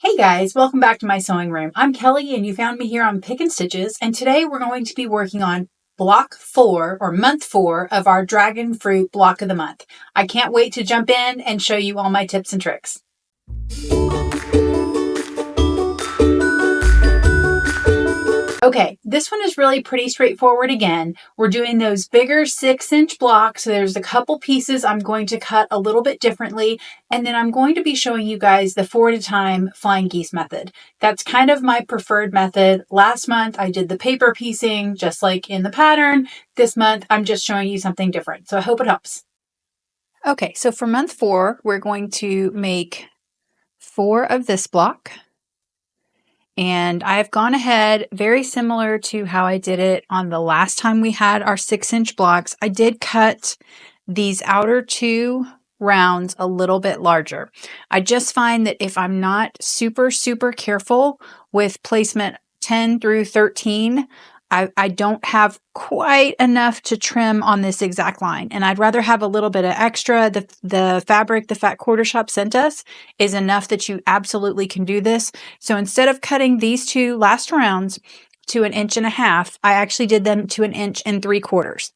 Hey guys, welcome back to my sewing room. I'm Kelly and you found me here on Pick and Stitches, and today we're going to be working on block 4 or month 4 of our dragon fruit block of the month. I can't wait to jump in and show you all my tips and tricks. Okay, this one is really pretty straightforward again. We're doing those bigger 6-inch blocks. So there's a couple pieces I'm going to cut a little bit differently, and then I'm going to be showing you guys the 4 at a time flying geese method. That's kind of my preferred method. Last month I did the paper piecing just like in the pattern. This month I'm just showing you something different. So I hope it helps. Okay, so for month 4, we're going to make 4 of this block. And I've gone ahead very similar to how I did it on the last time we had our 6-inch blocks. I did cut these outer 2 rounds a little bit larger. I just find that if I'm not super careful with placement 10 through 13, I don't have quite enough to trim on this exact line. And I'd rather have a little bit of extra. The fabric the Fat Quarter Shop sent us is enough that you absolutely can do this. So instead of cutting these 2 last rounds to 1.5 inches, I actually did them to 1 3/4 inches.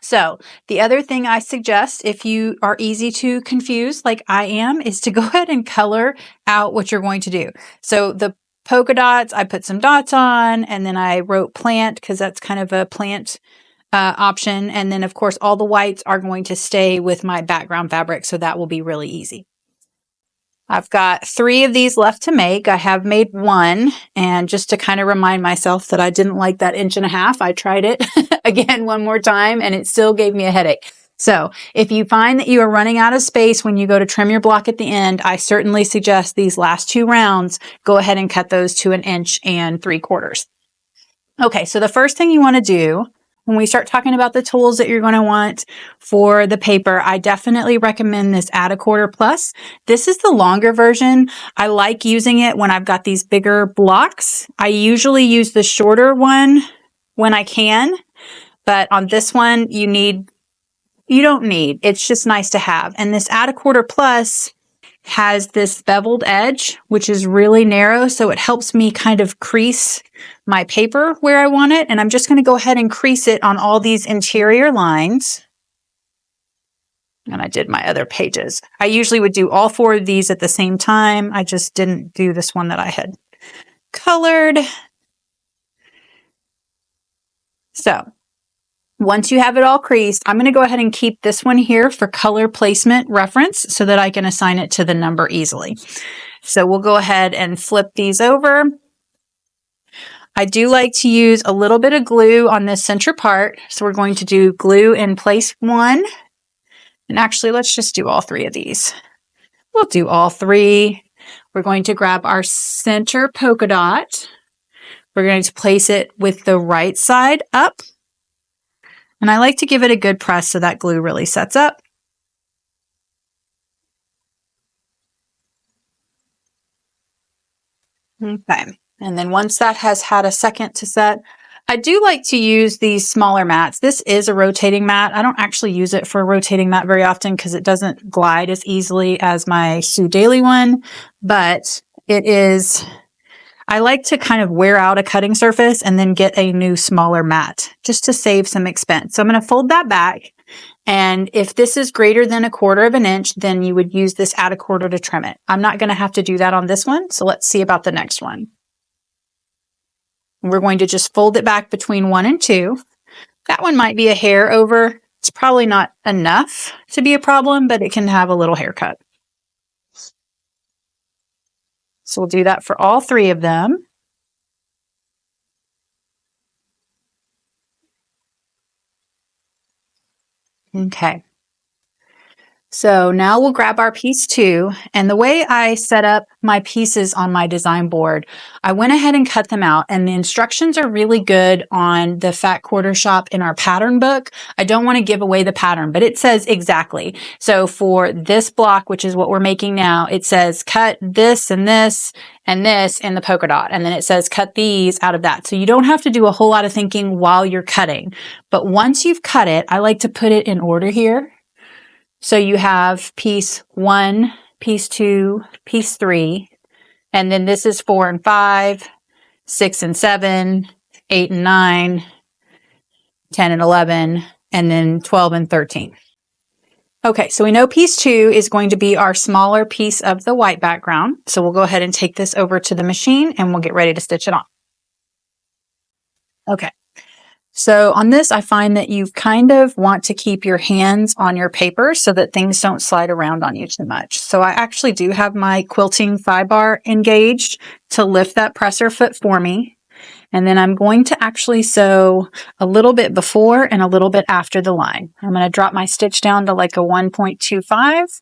So the other thing I suggest, if you are easy to confuse like I am, is to go ahead and color out what you're going to do. So the polka dots, I put some dots on, and then I wrote plant because that's kind of a plant option. And then of course all the whites are going to stay with my background fabric, so that will be really easy. I've got 3 of these left to make. I have made 1, and just to kind of remind myself that I didn't like that 1.5 inches, I tried it again one more time and it still gave me a headache. So if you find that you are running out of space when you go to trim your block at the end, I certainly suggest these last 2 rounds, go ahead and cut those to 1 3/4 inches. Okay, so the first thing you want to do when we start talking about the tools that you're going to want for the paper, I definitely recommend this Add a Quarter Plus. This is the longer version. I like using it when I've got these bigger blocks. I usually use the shorter one when I can, but on this one, you don't need. It's just nice to have. And this Add a Quarter Plus has this beveled edge, which is really narrow, so it helps me kind of crease my paper where I want it. And I'm just going to go ahead and crease it on all these interior lines. And I did my other pages. I usually would do all 4 of these at the same time. I just didn't do this one that I had colored. So once you have it all creased, I'm going to go ahead and keep this one here for color placement reference so that I can assign it to the number easily. So we'll go ahead and flip these over. I do like to use a little bit of glue on this center part. So we're going to do glue in place 1. And actually, let's just do all 3 of these. We'll do all 3. We're going to grab our center polka dot. We're going to place it with the right side up. And I like to give it a good press so that glue really sets up. Okay. And then once that has had a second to set, I do like to use these smaller mats. This is a rotating mat. I don't actually use it for a rotating mat very often because it doesn't glide as easily as my Sew Daily one, but it is... I like to kind of wear out a cutting surface and then get a new smaller mat just to save some expense. So I'm going to fold that back. And if this is greater than 1/4 inch, then you would use this Add a Quarter to trim it. I'm not going to have to do that on this one. So let's see about the next one. We're going to just fold it back between 1 and 2. That one might be a hair over. It's probably not enough to be a problem, but it can have a little haircut. So we'll do that for all 3 of them. Okay. So now we'll grab our piece 2, and the way I set up my pieces on my design board, I went ahead and cut them out, and the instructions are really good on the Fat Quarter Shop in our pattern book. I don't want to give away the pattern, but it says exactly. So for this block, which is what we're making now, it says cut this and this and this in the polka dot, and then it says cut these out of that. So you don't have to do a whole lot of thinking while you're cutting, but once you've cut it, I like to put it in order here. So you have piece 1, piece 2, piece 3, And then this is 4 and 5, 6 and 7, 8 and 9, 10 and 11, and then 12 and 13. Okay, so we know piece 2 is going to be our smaller piece of the white background. So we'll go ahead and take this over to the machine and we'll get ready to stitch it on. Okay, so on this, I find that you kind of want to keep your hands on your paper so that things don't slide around on you too much. So I actually do have my quilting thigh bar engaged to lift that presser foot for me. And then I'm going to actually sew a little bit before and a little bit after the line. I'm going to drop my stitch down to like a 1.25.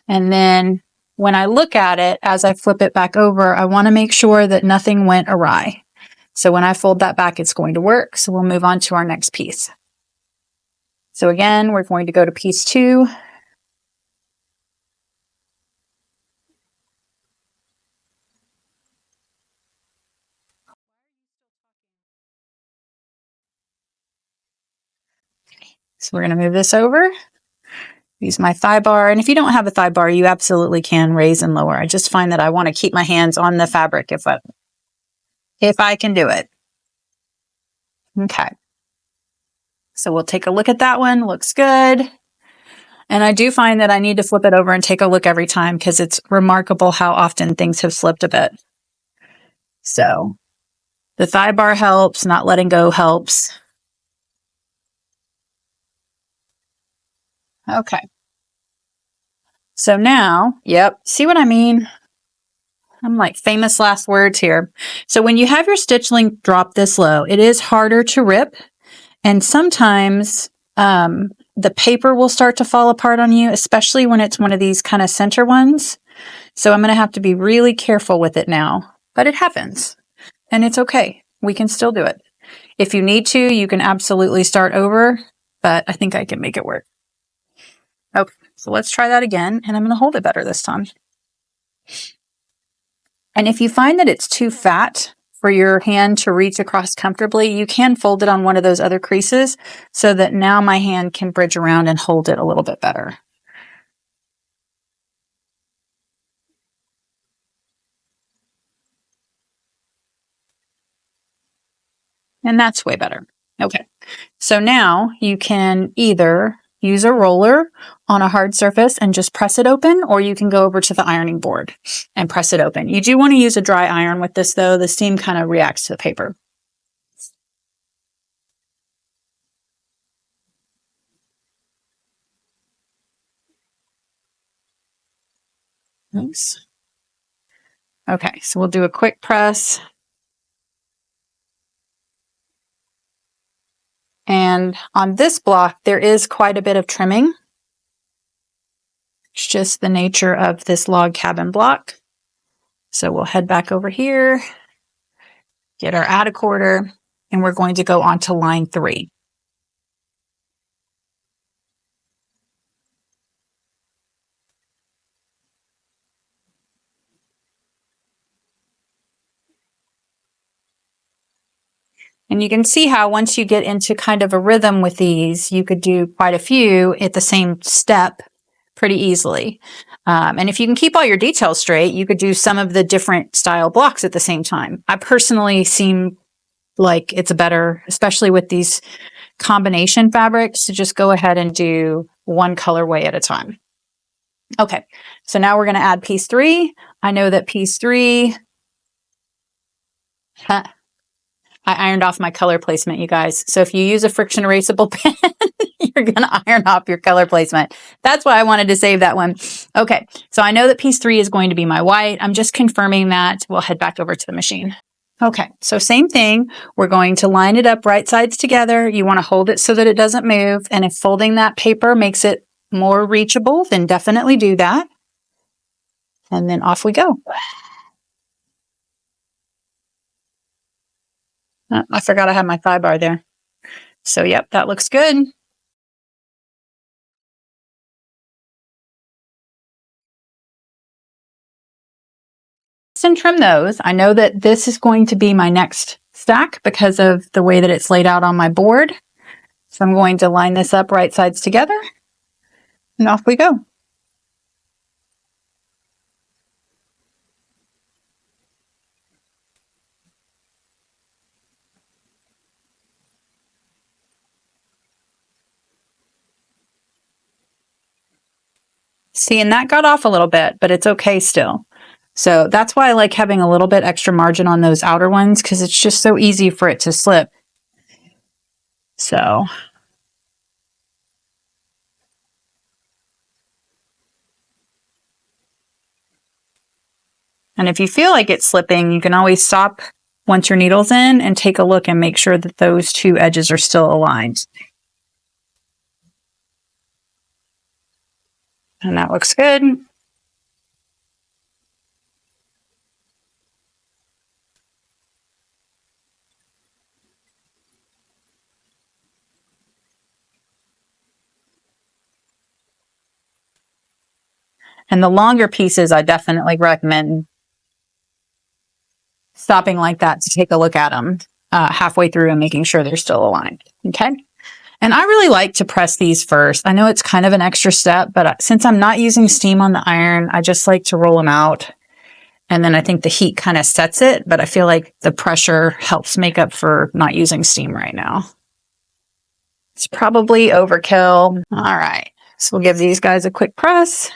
And then when I look at it, as I flip it back over, I want to make sure that nothing went awry. So when I fold that back, it's going to work. So we'll move on to our next piece. So again, we're going to go to piece 2. So we're going to move this over, use my thigh bar. And if you don't have a thigh bar, you absolutely can raise and lower. I just find that I want to keep my hands on the fabric if I can do it. Okay. So we'll take a look at that one. Looks good. And I do find that I need to flip it over and take a look every time because it's remarkable how often things have slipped a bit. So the thigh bar helps, not letting go helps. Okay. So now, yep, see what I mean? I'm like famous last words here. So when you have your stitch length drop this low, it is harder to rip. And sometimes the paper will start to fall apart on you, especially when it's one of these kind of center ones. So I'm going to have to be really careful with it now, but it happens and it's okay. We can still do it. If you need to, you can absolutely start over, but I think I can make it work. Okay, so let's try that again, and I'm going to hold it better this time. And if you find that it's too fat for your hand to reach across comfortably, you can fold it on one of those other creases so that now my hand can bridge around and hold it a little bit better. And that's way better. Okay, so now you can either use a roller on a hard surface and just press it open, or you can go over to the ironing board and press it open. You do want to use a dry iron with this though. The steam kind of reacts to the paper. Oops. Okay, so we'll do a quick press. And on this block, there is quite a bit of trimming. It's just the nature of this log cabin block. So we'll head back over here, get our add a quarter, and we're going to go on to line 3. And you can see how once you get into kind of a rhythm with these, you could do quite a few at the same step pretty easily. And if you can keep all your details straight, you could do some of the different style blocks at the same time. I personally seem like it's better, especially with these combination fabrics, to just go ahead and do one colorway at a time. Okay, so now we're going to add piece 3. I know that piece 3, I ironed off my color placement, you guys. So if you use a friction erasable pen, you're going to iron off your color placement. That's why I wanted to save that one. Okay, so I know that piece 3 is going to be my white. I'm just confirming that. We'll head back over to the machine. Okay, so same thing. We're going to line it up right sides together. You want to hold it so that it doesn't move. And if folding that paper makes it more reachable, then definitely do that. And then off we go. Oh, I forgot I had my thigh bar there. So yep, that looks good. And trim those. I know that this is going to be my next stack because of the way that it's laid out on my board. So I'm going to line this up right sides together and off we go. See, and that got off a little bit, but it's okay still. So that's why I like having a little bit extra margin on those outer ones, because it's just so easy for it to slip. So. And if you feel like it's slipping, you can always stop once your needle's in and take a look and make sure that those two edges are still aligned. And that looks good. And the longer pieces, I definitely recommend stopping like that to take a look at them halfway through and making sure they're still aligned. Okay. And I really like to press these first. I know it's kind of an extra step, but since I'm not using steam on the iron, I just like to roll them out. And then I think the heat kind of sets it, but I feel like the pressure helps make up for not using steam right now. It's probably overkill. All right. So we'll give these guys a quick press.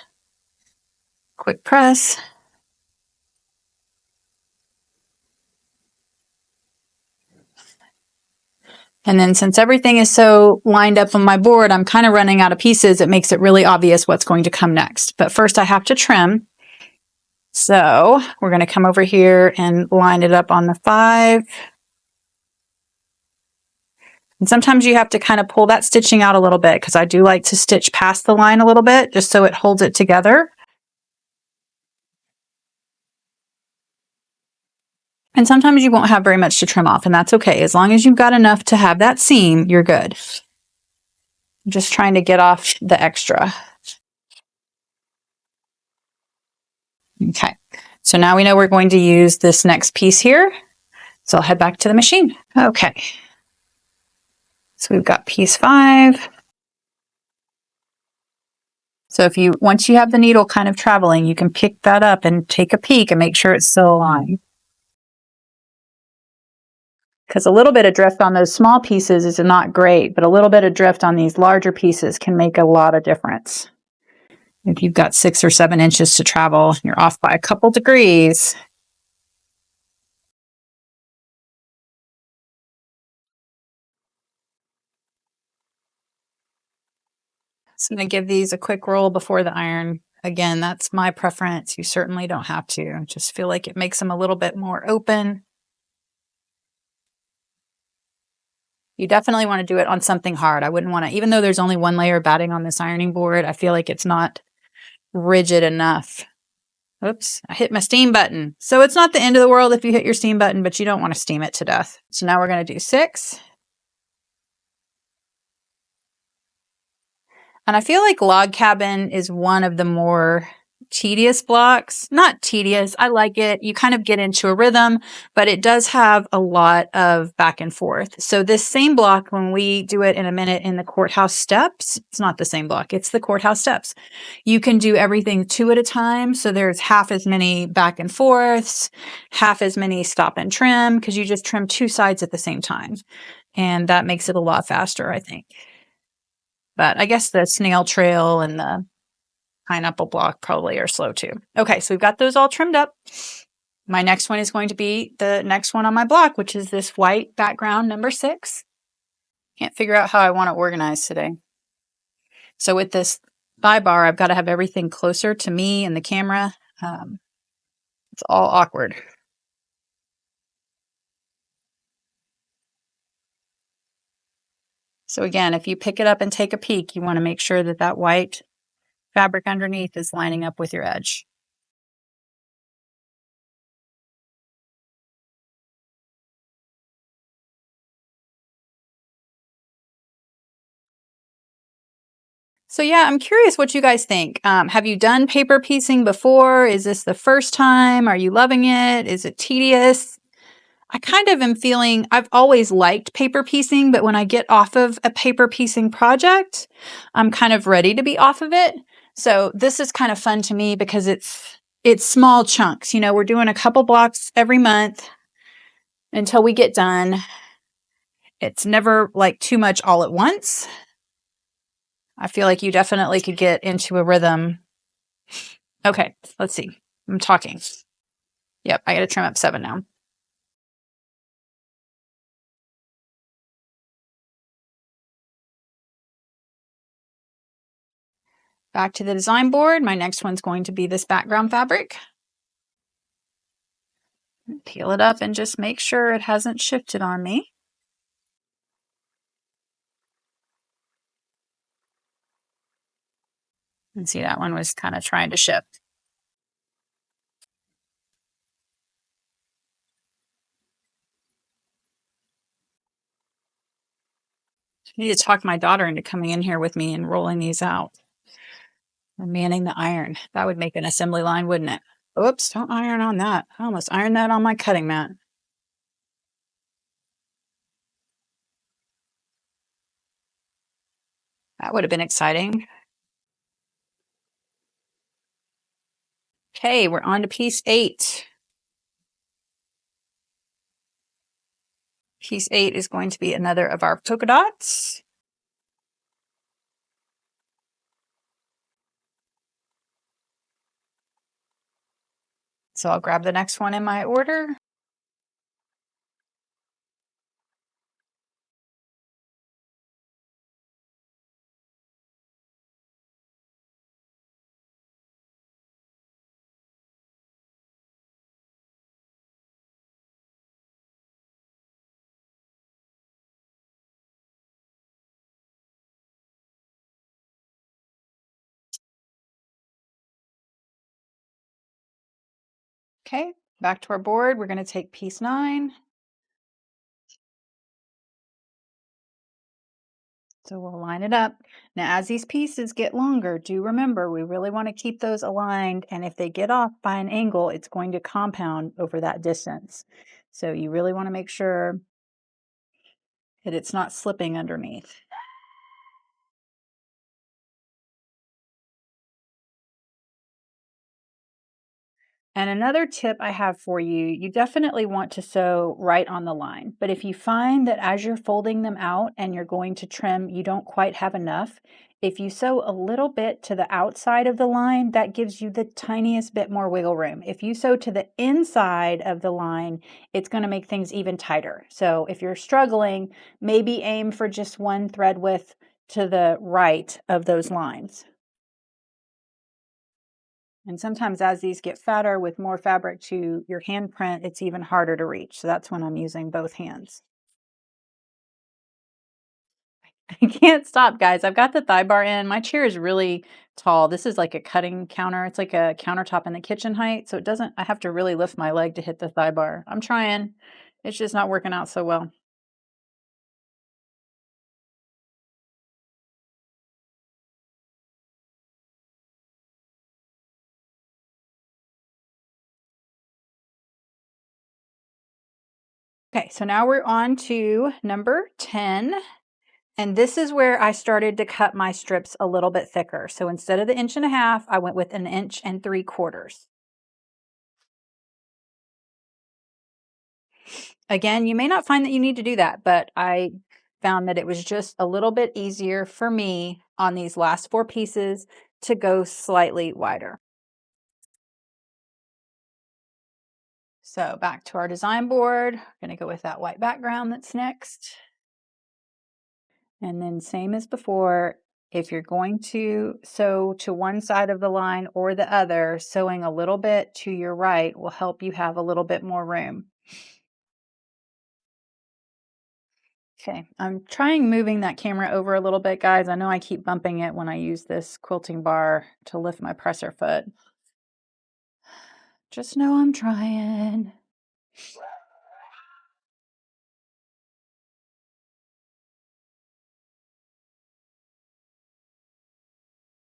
Quick press. And then since everything is so lined up on my board, I'm kind of running out of pieces. It makes it really obvious what's going to come next. But first I have to trim. So we're going to come over here and line it up on the 5. And sometimes you have to kind of pull that stitching out a little bit, because I do like to stitch past the line a little bit just so it holds it together. And sometimes you won't have very much to trim off, and that's okay. As long as you've got enough to have that seam, you're good. I'm just trying to get off the extra. Okay, so now we know we're going to use this next piece here. So I'll head back to the machine. Okay, so we've got piece 5. So once you have the needle kind of traveling, you can pick that up and take a peek and make sure it's still aligned. Because a little bit of drift on those small pieces is not great, but a little bit of drift on these larger pieces can make a lot of difference. If you've got 6 or 7 inches to travel, you're off by a couple degrees. So I'm going to give these a quick roll before the iron. Again, that's my preference. You certainly don't have to. Just feel like it makes them a little bit more open. You definitely want to do it on something hard. I wouldn't want to, even though there's only 1 layer of batting on this ironing board, I feel like it's not rigid enough. Oops, I hit my steam button. So it's not the end of the world if you hit your steam button, but you don't want to steam it to death. So now we're going to do 6. And I feel like Log Cabin is one of the more tedious blocks. Not tedious, I like it. You kind of get into a rhythm, but it does have a lot of back and forth. So this same block, when we do it in a minute in the Courthouse steps, it's not the same block, it's the Courthouse steps. You can do everything 2 at a time. So there's half as many back and forths, half as many stop and trim, because you just trim 2 sides at the same time. And that makes it a lot faster, I think. But I guess the snail trail and the pineapple block probably are slow too. Okay, so we've got those all trimmed up. My next one is going to be the next one on my block, which is this white background number 6. Can't figure out how I want to organize today. So with this thigh bar, I've got to have everything closer to me and the camera. It's all awkward. So again, if you pick it up and take a peek, you want to make sure that that white fabric underneath is lining up with your edge. So yeah, I'm curious what you guys think. Have you done paper piecing before? Is this the first time? Are you loving it? Is it tedious? I kind of am feeling, I've always liked paper piecing, but when I get off of a paper piecing project, I'm kind of ready to be off of it. So this is kind of fun to me because it's small chunks. You know, we're doing a couple blocks every month until we get done. It's never like too much all at once. I feel like you definitely could get into a rhythm Okay, let's see. I'm talking. Yep, I got to trim up 7 now. Back to the design board. My next one's going to be this background fabric. Peel it up and just make sure it hasn't shifted on me. And see, that one was kind of trying to shift. I need to talk my daughter into coming in here with me and rolling these out. Or manning the iron. That would make an assembly line, wouldn't it? Oops, don't iron on that. I almost ironed that on my cutting mat. That would have been exciting. Okay, we're on to piece 8. Piece 8 is going to be another of our polka dots. So I'll grab the next one in my order. Okay, back to our board. We're going to take piece 9. So we'll line it up. Now, as these pieces get longer, do remember we really want to keep those aligned. And if they get off by an angle, it's going to compound over that distance. So you really want to make sure that it's not slipping underneath. And another tip I have for you, you definitely want to sew right on the line. But if you find that as you're folding them out and you're going to trim, you don't quite have enough, if you sew a little bit to the outside of the line, that gives you the tiniest bit more wiggle room. If you sew to the inside of the line, it's going to make things even tighter. So if you're struggling, maybe aim for just one thread width to the right of those lines. And sometimes as these get fatter with more fabric to your handprint, it's even harder to reach. So that's when I'm using both hands. I can't stop, guys. I've got the thigh bar in. My chair is really tall. This is like a cutting counter. It's like a countertop in the kitchen height. So it doesn't, I have to really lift my leg to hit the thigh bar. I'm trying. It's just not working out so well. Okay, so now we're on to number 10. And this is where I started to cut my strips a little bit thicker. So instead of the 1.5 inches, I went with 1 3/4 inches. Again, you may not find that you need to do that, but I found that it was just a little bit easier for me on these last 4 pieces to go slightly wider. So back to our design board, I'm going to go with that white background that's next. And then same as before, if you're going to sew to one side of the line or the other, sewing a little bit to your right will help you have a little bit more room. Okay, I'm trying moving that camera over a little bit, guys. I know I keep bumping it when I use this quilting bar to lift my presser foot. Just know I'm trying.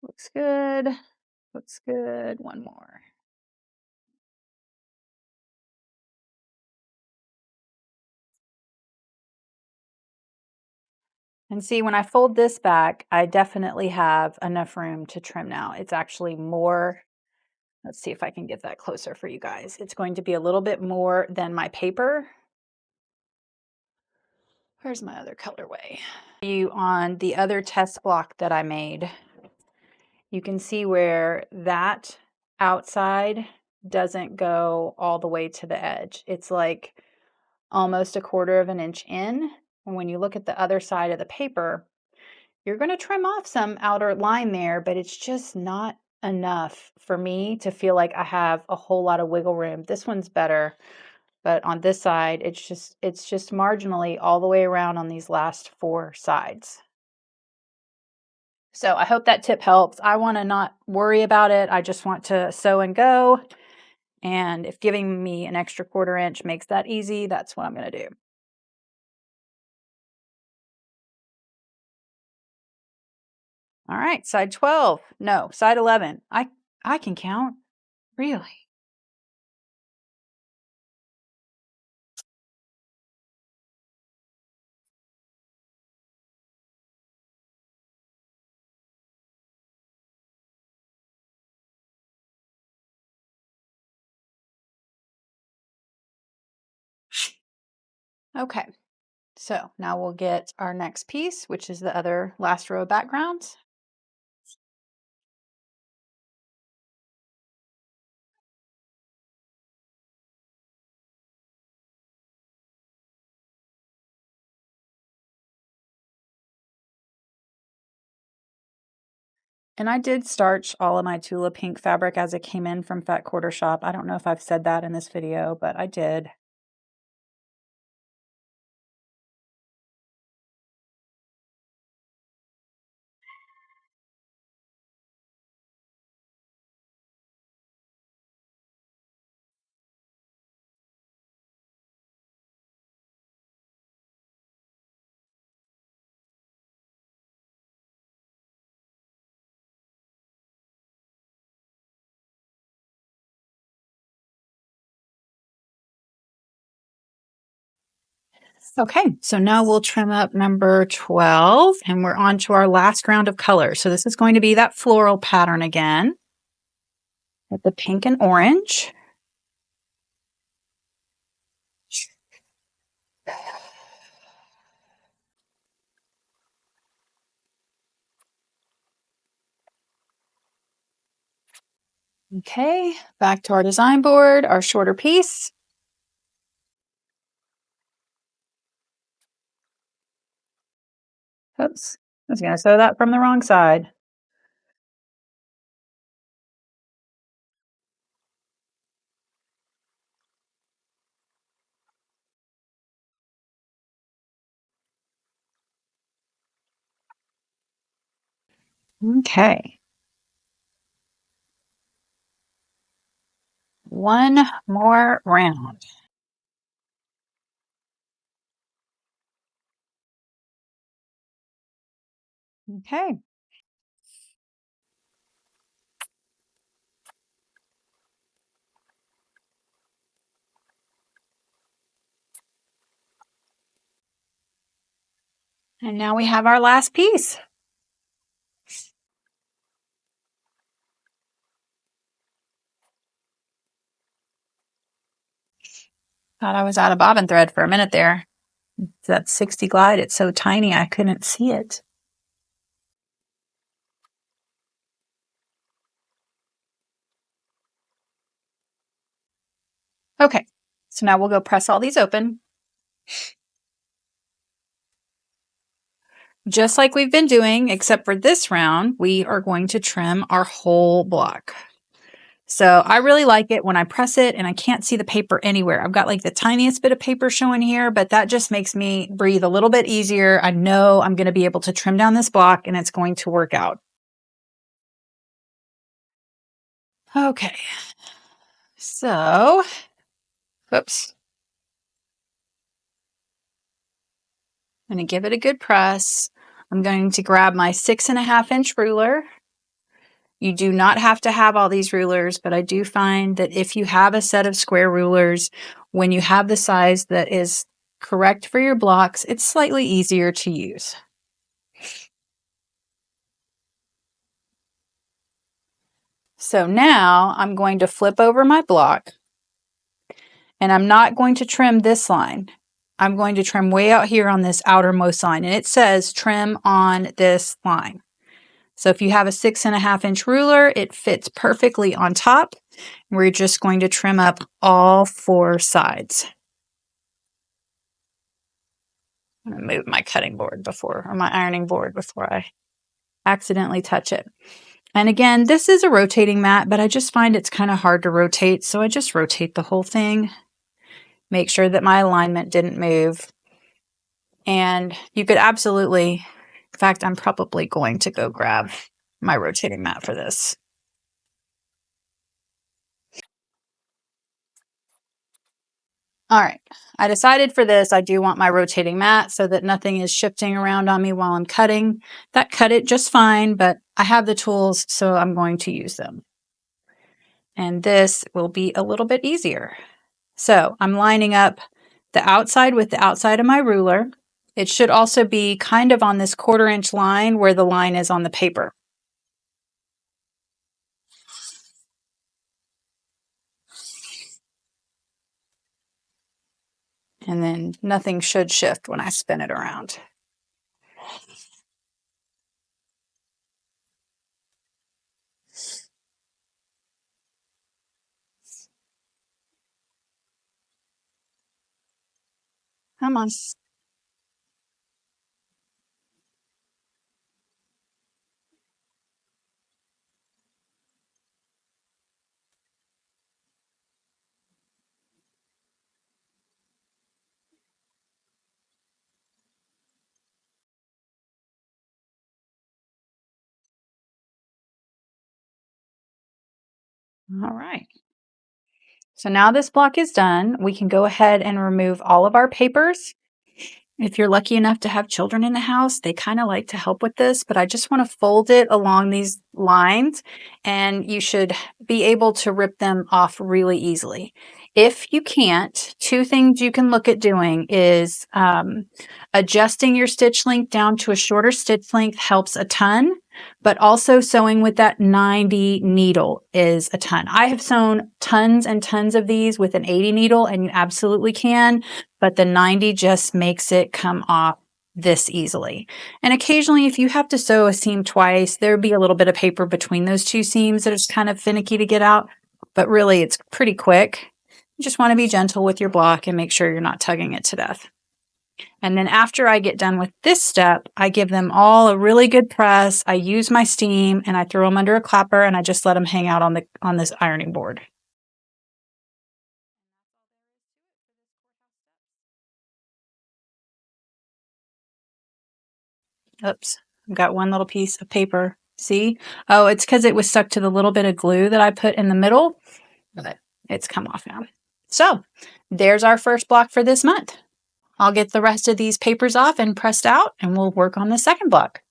Looks good. Looks good. One more. And see, when I fold this back, I definitely have enough room to trim now. It's actually more. Let's see if I can get that closer for you guys. It's going to be a little bit more than my paper. Where's my other colorway? You on the other test block that I made, you can see where that outside doesn't go all the way to the edge. It's like almost 1/4 of an inch in. And when you look at the other side of the paper, you're going to trim off some outer line there, but it's just not enough for me to feel like I have a whole lot of wiggle room. This one's better, but on this side, it's just marginally all the way around on these last 4 sides. So I hope that tip helps. I want to not worry about it. I just want to sew and go. And if giving me an extra 1/4 inch makes that easy, that's what I'm going to do. All right, side 12. No, side 11. I can count. Really? Okay. So now we'll get our next piece, which is the other last row of backgrounds. And I did starch all of my Tula Pink fabric as it came in from Fat Quarter Shop. I don't know if I've said that in this video, but I did. Okay, so now we'll trim up number 12 and we're on to our last round of color. So this is going to be that floral pattern again with the pink and orange. Okay, back to our design board, our shorter piece. Oops, I was going to sew that from the wrong side. Okay. One more round. Okay. And now we have our last piece. Thought I was out of bobbin thread for a minute there. That 60 glide, it's so tiny I couldn't see it. Okay, so now we'll go press all these open. Just like we've been doing, except for this round, we are going to trim our whole block. So I really like it when I press it and I can't see the paper anywhere. I've got like the tiniest bit of paper showing here, but that just makes me breathe a little bit easier. I know I'm going to be able to trim down this block and it's going to work out. Okay, so, whoops. I'm going to give it a good press. I'm going to grab my 6.5 inch ruler. You do not have to have all these rulers, but I do find that if you have a set of square rulers, when you have the size that is correct for your blocks, it's slightly easier to use. So now I'm going to flip over my block and I'm not going to trim this line. I'm going to trim way out here on this outermost line, and it says trim on this line. So if you have a 6.5-inch ruler, it fits perfectly on top. We're just going to trim up all 4 sides. I'm going to move my cutting board or my ironing board before I accidentally touch it. And again, this is a rotating mat, but I just find it's kind of hard to rotate, so I just rotate the whole thing. Make sure that my alignment didn't move. And you could absolutely, in fact, I'm probably going to go grab my rotating mat for this. All right, I decided for this, I do want my rotating mat so that nothing is shifting around on me while I'm cutting. That cut it just fine, but I have the tools, so I'm going to use them. And this will be a little bit easier. So I'm lining up the outside with the outside of my ruler. It should also be kind of on this 1/4-inch line where the line is on the paper. And then nothing should shift when I spin it around. Come on. All right. So now this block is done. We can go ahead and remove all of our papers. If you're lucky enough to have children in the house, they kind of like to help with this, but I just want to fold it along these lines, and you should be able to rip them off really easily. If you can't, 2 things you can look at doing is adjusting your stitch length down to a shorter stitch length helps a ton, but also sewing with that 90 needle is a ton. I have sewn tons and tons of these with an 80 needle, and you absolutely can, but the 90 just makes it come off this easily. And occasionally, if you have to sew a seam twice, there'll be a little bit of paper between those 2 seams that is kind of finicky to get out, but really it's pretty quick. You just want to be gentle with your block and make sure you're not tugging it to death. And then after I get done with this step, I give them all a really good press. I use my steam and I throw them under a clapper, and I just let them hang out on this ironing board. Oops, I've got one little piece of paper. See? Oh, it's because it was stuck to the little bit of glue that I put in the middle, but it's come off now. So there's our first block for this month. I'll get the rest of these papers off and pressed out, and we'll work on the second block.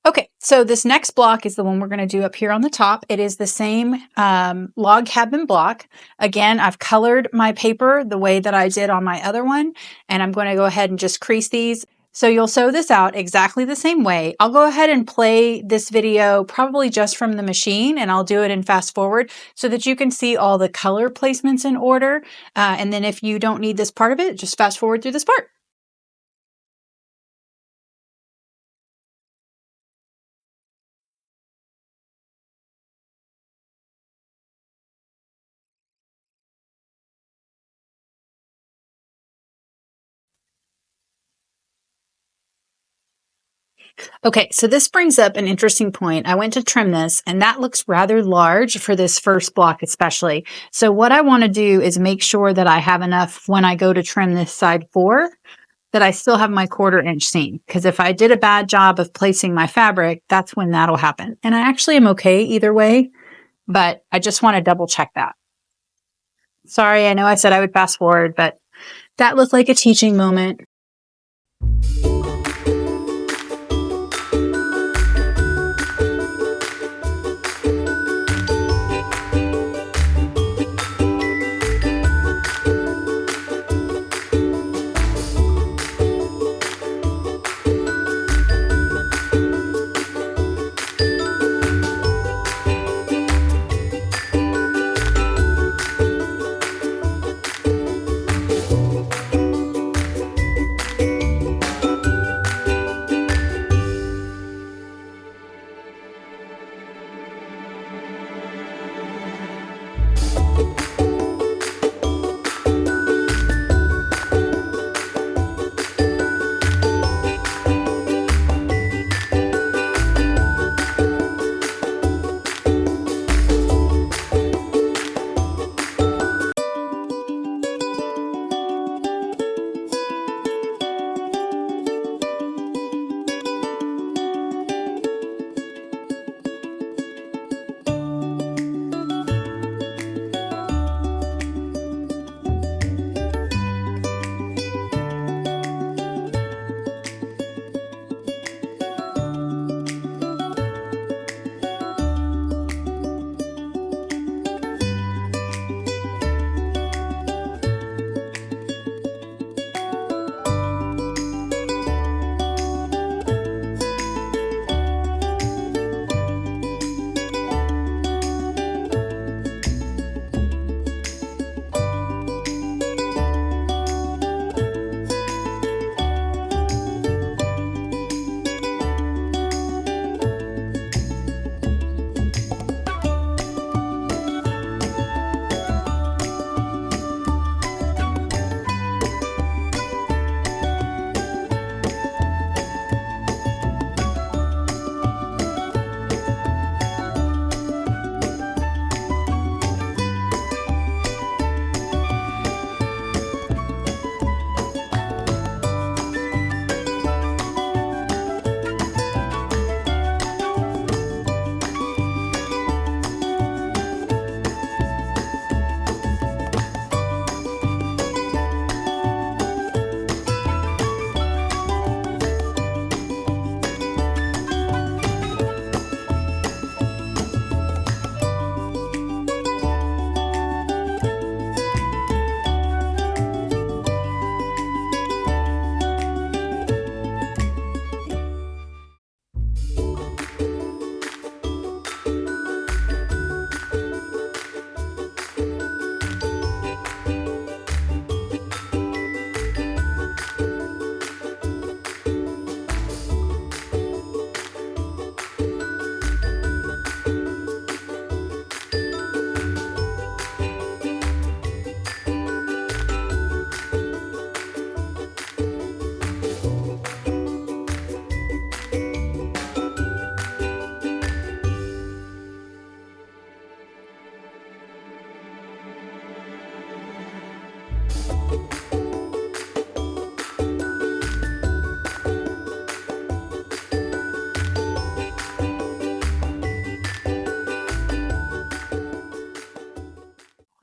Okay, so this next block is the one we're going to do up here on the top. It is the same log cabin block. Again, I've colored my paper the way that I did on my other one, and I'm going to go ahead and just crease these. So you'll sew this out exactly the same way. I'll go ahead and play this video probably just from the machine, and I'll do it in fast forward so that you can see all the color placements in order. And then if you don't need this part of it, just fast forward through this part. Okay, so this brings up an interesting point. I went to trim this, and that looks rather large for this first block especially. So what I want to do is make sure that I have enough when I go to trim this side 4 that I still have my 1/4-inch seam. Because if I did a bad job of placing my fabric, that's when that'll happen. And I actually am okay either way, but I just want to double check that. Sorry, I know I said I would fast forward, but that looked like a teaching moment.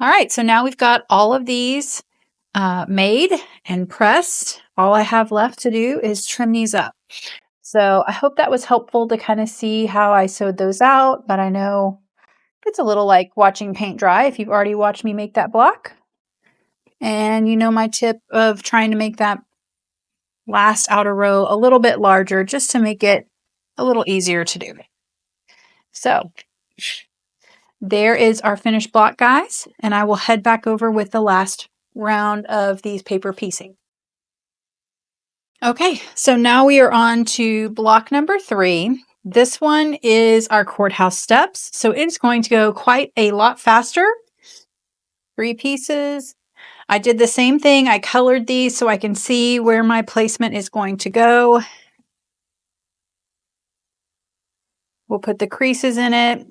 All right, so now we've got all of these made and pressed. All I have left to do is trim these up. So I hope that was helpful to kind of see how I sewed those out, but I know it's a little like watching paint dry if you've already watched me make that block. And you know my tip of trying to make that last outer row a little bit larger just to make it a little easier to do. So there is our finished block, guys, and I will head back over with the last round of these paper piecing. Okay, so now we are on to block number 3. This one is our courthouse steps, so it's going to go quite a lot faster. 3 pieces. I did the same thing. I colored these so I can see where my placement is going to go. We'll put the creases in it.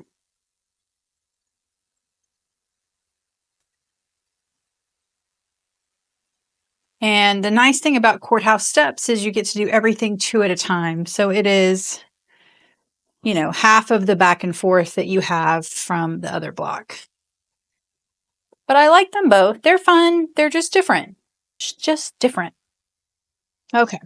And the nice thing about courthouse steps is you get to do everything 2 at a time. So it is, you know, half of the back and forth that you have from the other block. But I like them both. They're fun. They're just different. Just different. Okay.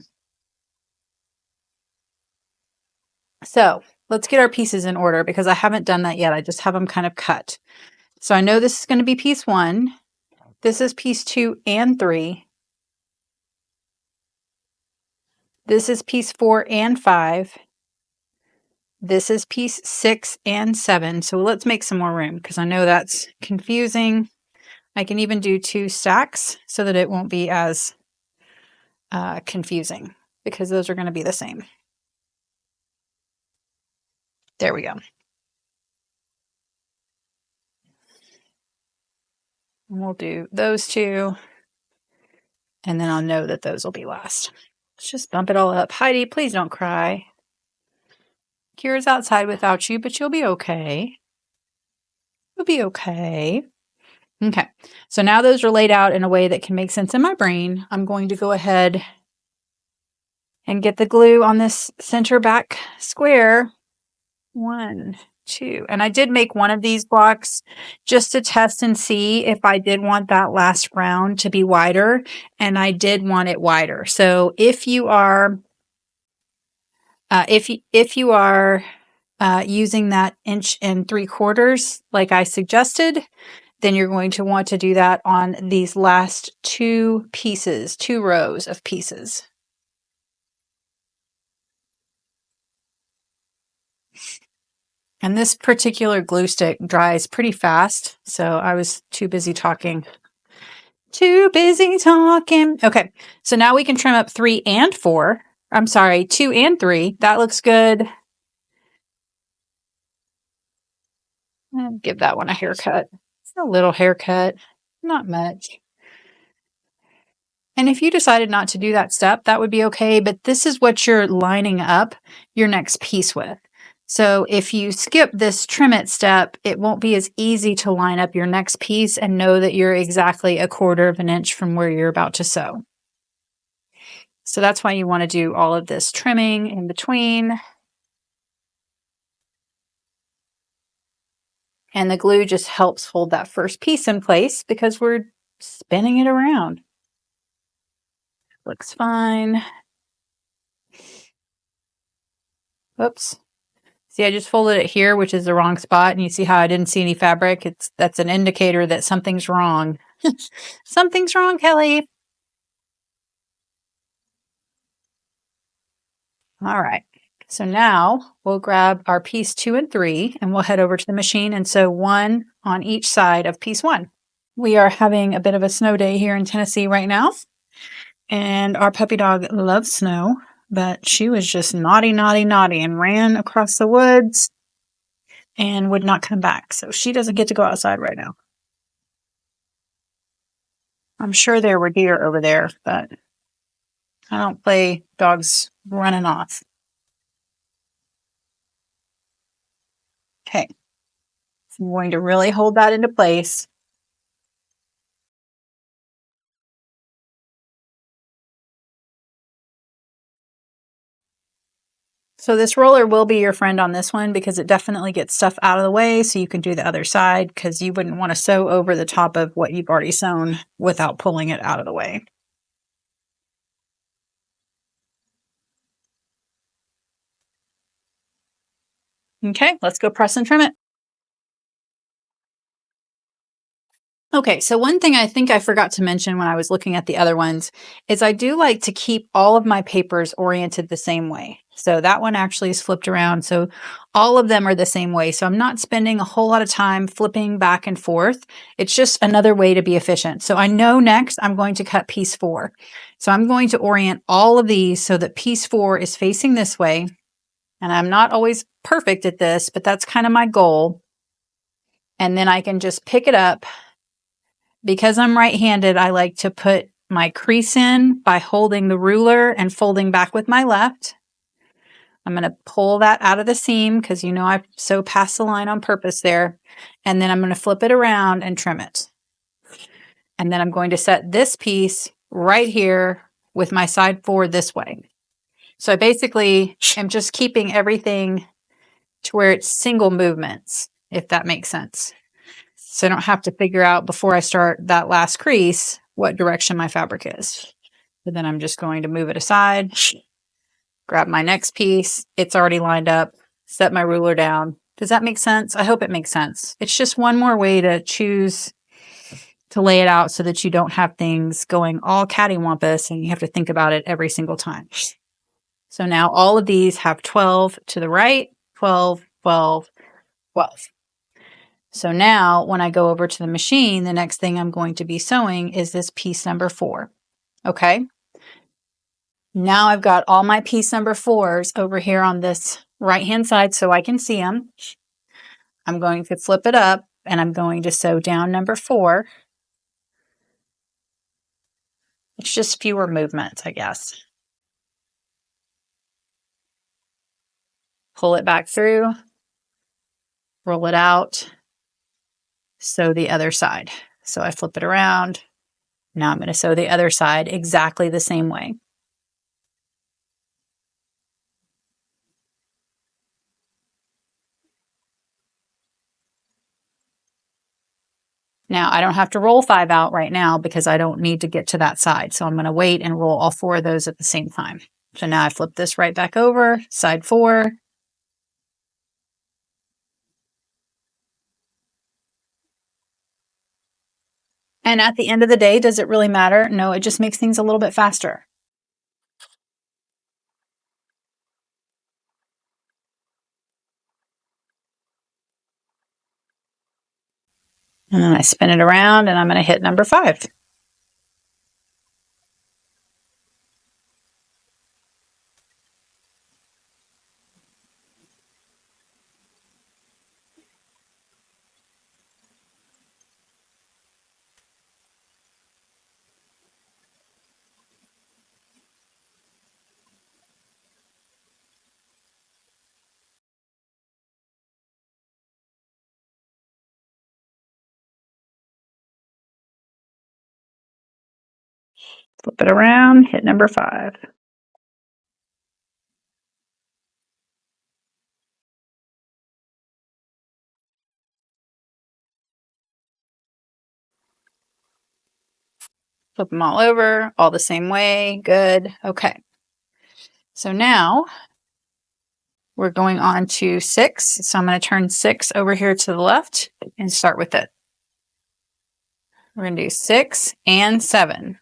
So let's get our pieces in order because I haven't done that yet. I just have them kind of cut. So I know this is going to be piece 1. This is piece 2 and 3. This is piece 4 and 5. This is piece 6 and 7. So let's make some more room because I know that's confusing. I can even do 2 stacks so that it won't be as confusing because those are going to be the same. There we go. And we'll do those 2. And then I'll know that those will be last. Let's just bump it all up. Heidi, please don't cry. Kira's outside without you, but you'll be okay. You'll be okay. Okay, so now those are laid out in a way that can make sense in my brain. I'm going to go ahead and get the glue on this center back square. 1, 2. And I did make one of these blocks just to test and see if I did want that last round to be wider, and I did want it wider. So if you are using that 1 3/4 like I suggested, then you're going to want to do that on these last 2 pieces, 2 rows of pieces. And this particular glue stick dries pretty fast, so I was too busy talking. Too busy talking. Okay, so now we can trim up 3 and 4. I'm sorry, 2 and 3. That looks good. And give that one a haircut. It's a little haircut, not much. And if you decided not to do that step, that would be okay, but this is what you're lining up your next piece with. So if you skip this trim it step, it won't be as easy to line up your next piece and know that you're exactly 1/4 of an inch from where you're about to sew. So that's why you want to do all of this trimming in between. And the glue just helps hold that first piece in place because we're spinning it around. Looks fine. Oops. See, I just folded it here, which is the wrong spot, and you see how I didn't see any fabric? That's an indicator that something's wrong. Something's wrong, Kelly. All right. So now we'll grab our piece 2 and 3, and we'll head over to the machine and sew 1 on each side of piece 1. We are having a bit of a snow day here in Tennessee right now, and our puppy dog loves snow, but she was just naughty, naughty, naughty and ran across the woods and would not come back. So she doesn't get to go outside right now. I'm sure there were deer over there, but I don't play dogs running off. Okay, so I'm going to really hold that into place. So this roller will be your friend on this one because it definitely gets stuff out of the way so you can do the other side, because you wouldn't want to sew over the top of what you've already sewn without pulling it out of the way. Okay, let's go press and trim it. Okay, so one thing I think I forgot to mention when I was looking at the other ones is I do like to keep all of my papers oriented the same way. So that one actually is flipped around. So all of them are the same way. So I'm not spending a whole lot of time flipping back and forth. It's just another way to be efficient. So I know next I'm going to cut piece 4. So I'm going to orient all of these so that piece 4 is facing this way. And I'm not always perfect at this, but that's kind of my goal. And then I can just pick it up. Because I'm right-handed, I like to put my crease in by holding the ruler and folding back with my left. I'm going to pull that out of the seam because you know I sew past the line on purpose there. And then I'm going to flip it around and trim it. And then I'm going to set this piece right here with my side forward this way. So I basically am just keeping everything to where it's single movements, if that makes sense. So I don't have to figure out before I start that last crease what direction my fabric is. So then I'm just going to move it aside, grab my next piece. It's already lined up, set my ruler down. Does that make sense? I hope it makes sense. It's just one more way to choose to lay it out so that you don't have things going all cattywampus and you have to think about it every single time. So now all of these have 12 to the right, 12, 12, 12. So now when I go over to the machine, the next thing I'm going to be sewing is this piece number 4. Okay. Now I've got all my piece number 4s over here on this right-hand side so I can see them. I'm going to flip it up and I'm going to sew down number 4. It's just fewer movements, I guess. Pull it back through, roll it out, sew the other side. So I flip it around. Now I'm going to sew the other side exactly the same way. Now, I don't have to roll 5 out right now because I don't need to get to that side. So I'm going to wait and roll all 4 of those at the same time. So now I flip this right back over, side 4. And at the end of the day, does it really matter? No, it just makes things a little bit faster. And then I spin it around and I'm going to hit number 5. Flip it around, hit number 5. Flip them all over, all the same way. Good. Okay. So now we're going on to 6. So I'm going to turn 6 over here to the left and start with it. We're going to do 6 and 7.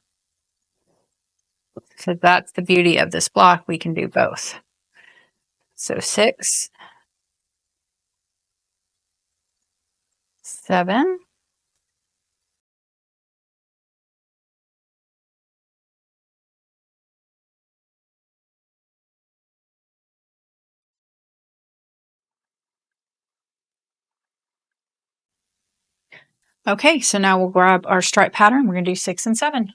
So that's the beauty of this block. We can do both. So 6, 7, okay, so now we'll grab our stripe pattern. We're going to do 6 and 7.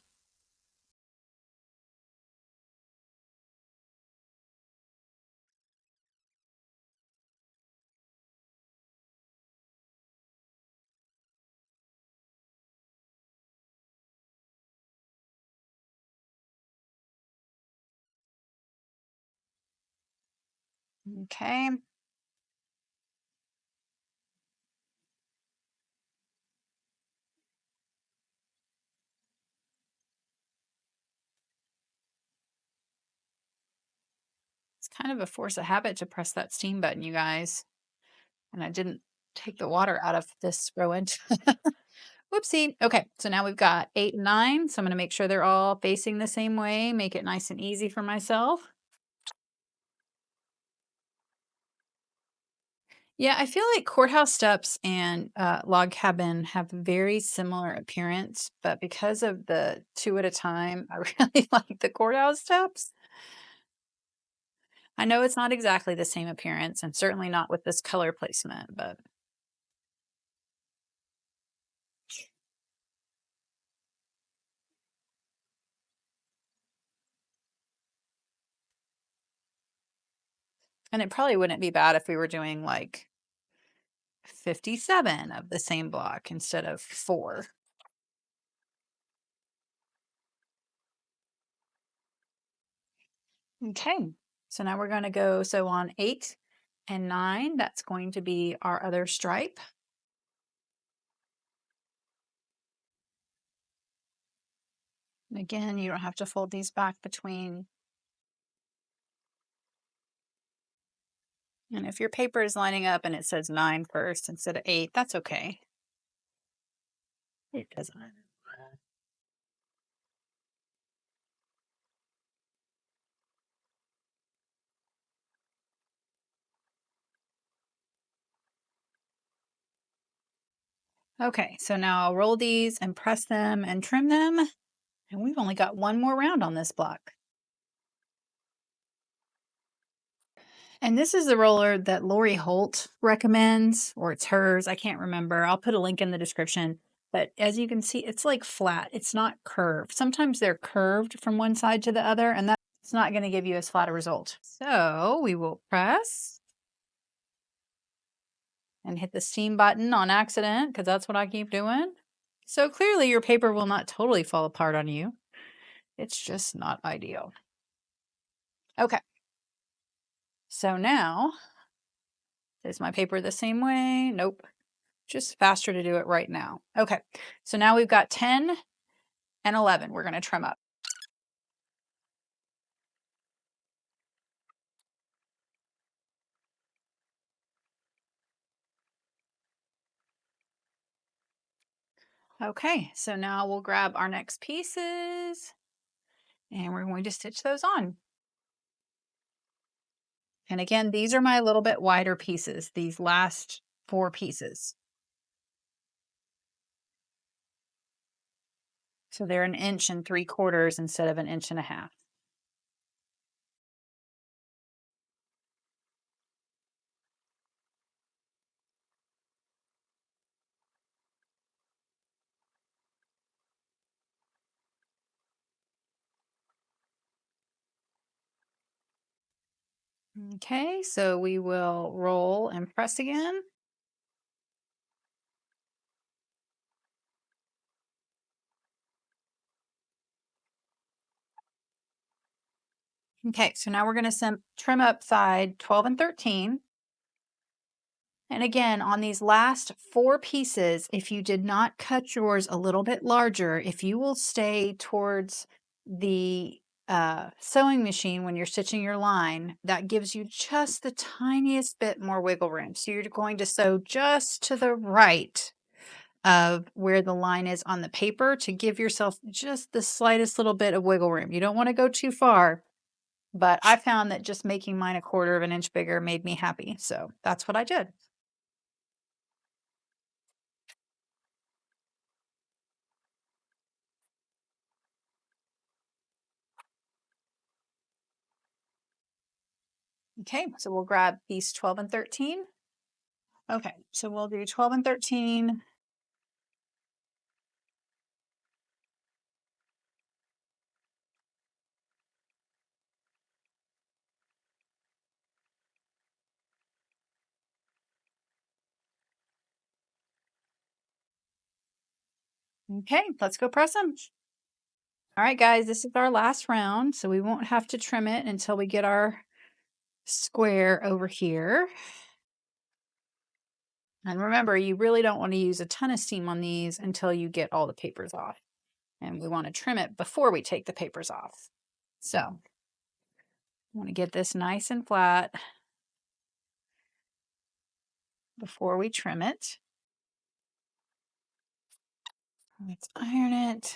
Okay. It's kind of a force of habit to press that steam button, you guys. And I didn't take the water out of this row inch. Whoopsie. Okay, so now we've got 8 and 9. So I'm going to make sure they're all facing the same way, make it nice and easy for myself. Yeah, I feel like courthouse steps and log cabin have very similar appearance, but because of the two at a time, I really like the courthouse steps. I know it's not exactly the same appearance and certainly not with this color placement, but and it probably wouldn't be bad if we were doing like 57 of the same block instead of 4. Okay, so now we're going to go sew on 8 and 9. That's going to be our other stripe. And again, you don't have to fold these back between. And if your paper is lining up and it says 9 first instead of 8, that's okay. It doesn't. Okay, so now I'll roll these and press them and trim them. And we've only got one more round on this block. And this is the roller that Lori Holt recommends, or it's hers. I can't remember. I'll put a link in the description. But as you can see, it's like flat. It's not curved. Sometimes they're curved from one side to the other, and that's not going to give you as flat a result. So we will press and hit the steam button on accident, because that's what I keep doing. So clearly your paper will not totally fall apart on you. It's just not ideal. Okay. So now, is my paper the same way? Nope. Just faster to do it right now. Okay. So now we've got 10 and 11. We're going to trim up. Okay. So now we'll grab our next pieces and we're going to stitch those on. And again, these are my little bit wider pieces, these last 4 pieces. So they're 1 3/4 inches instead of 1.5 inches. Okay, so we will roll and press again. Okay, so now we're going to trim up side 12 and 13. And again, on these last 4 pieces, if you did not cut yours a little bit larger, if you will stay towards the sewing machine when you're stitching your line, that gives you just the tiniest bit more wiggle room. So you're going to sew just to the right of where the line is on the paper to give yourself just the slightest little bit of wiggle room. You don't want to go too far, but I found that just making mine 1/4 of an inch bigger made me happy. So that's what I did. Okay, so we'll grab piece 12 and 13. Okay, so we'll do 12 and 13. Okay, let's go press them. All right, guys, this is our last round, so we won't have to trim it until we get our square over here. And remember, you really don't want to use a ton of steam on these until you get all the papers off. And we want to trim it before we take the papers off. So I want to get this nice and flat before we trim it. Let's iron it.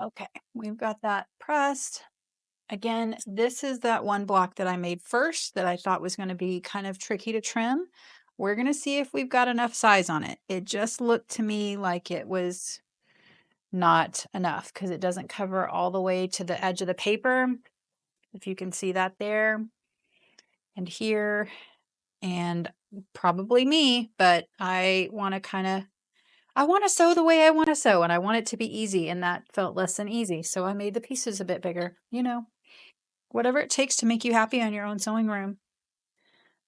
Okay, we've got that pressed. Again, this is that one block that I made first that I thought was going to be kind of tricky to trim. We're going to see if we've got enough size on it. It just looked to me like it was not enough because it doesn't cover all the way to the edge of the paper. If you can see that there and here, and probably me, but I want to sew the way I want to sew, and I want it to be easy, and that felt less than easy. So I made the pieces a bit bigger, whatever it takes to make you happy on your own sewing room.